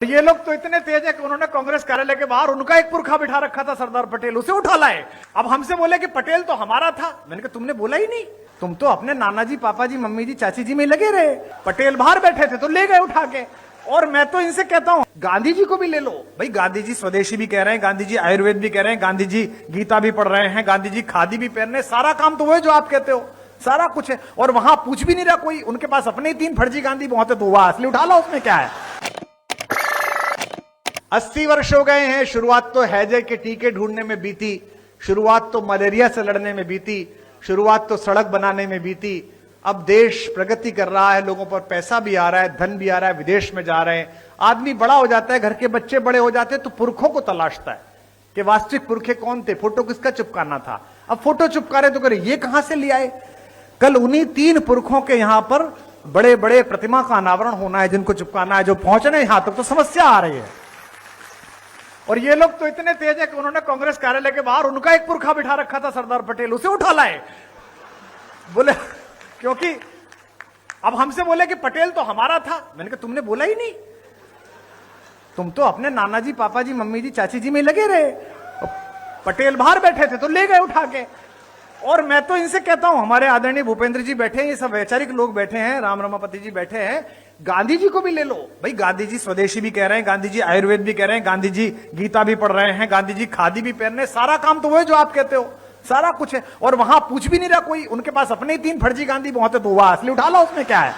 ये लोग तो इतने तेज है कि उन्होंने कांग्रेस कार्यालय के बाहर उनका एक पुरखा बिठा रखा था सरदार पटेल, उसे उठा लाए। अब हमसे बोले कि पटेल तो हमारा था। मैंने कहा तुमने बोला ही नहीं, तुम तो अपने नाना जी, पापा जी, मम्मी जी, चाची जी में लगे रहे। पटेल बाहर बैठे थे तो ले गए उठा के। और मैं तो इनसे कहता हूं गांधी जी को भी ले लो भाई। गांधी जी स्वदेशी भी कह रहे हैं, गांधी जी आयुर्वेद भी कह रहे हैं, गांधी जी गीता भी पढ़ रहे हैं, गांधी जी खादी भी पहन रहे हैं। सारा काम तो वो है जो आप कहते हो, सारा कुछ है। और वहां पूछ भी नहीं रहा कोई, उनके पास अपने ही 3 फर्जी गांधी बहुत है, तो वह असली उठा लो, उसमें क्या है। 80 वर्ष हो गए हैं। शुरुआत तो हैजे के टीके ढूंढने में बीती, शुरुआत तो मलेरिया से लड़ने में बीती, शुरुआत तो सड़क बनाने में बीती। अब देश प्रगति कर रहा है, लोगों पर पैसा भी आ रहा है, धन भी आ रहा है, विदेश में जा रहे हैं। आदमी बड़ा हो जाता है, घर के बच्चे बड़े हो जाते हैं, तो पुरखों को तलाशता है कि वास्तविक पुरखे कौन थे, फोटो किसका चिपकाना था। अब फोटो चिपका रहे तो करे ये कहां से ले आए। कल उन्हीं 3 पुरखों के यहां पर बड़े बड़े प्रतिमा का अनावरण होना है, जिनको चिपकाना है, जो पहुंचने यहां तक तो समस्या आ रही है। और ये लोग तो इतने तेज है कि उन्होंने कांग्रेस कार्यालय के बाहर उनका एक पुरखा बिठा रखा था सरदार पटेल, उसे उठा लाए। बोले क्योंकि अब हमसे बोले कि पटेल तो हमारा था। मैंने कहा तुमने बोला ही नहीं, तुम तो अपने नाना जी, पापा जी, मम्मी जी, चाची जी में लगे रहे। पटेल बाहर बैठे थे तो ले गए उठा के। और मैं तो इनसे कहता हूं, हमारे आदरणीय भूपेंद्र जी बैठे हैं, ये सब वैचारिक लोग बैठे हैं, राम रमापति जी बैठे हैं, गांधी जी को भी ले लो भाई। गांधी जी स्वदेशी भी कह रहे हैं, गांधी जी आयुर्वेद भी कह रहे हैं, गांधी जी गीता भी पढ़ रहे हैं, गांधी जी खादी भी पहन रहे हैं। सारा काम तो वो है जो आप कहते हो, सारा कुछ है। और वहां पूछ भी नहीं रहा कोई, उनके पास अपने ही 3 फर्जी गांधी बहुत है, तो वह असली उठा लो, उसमें क्या है।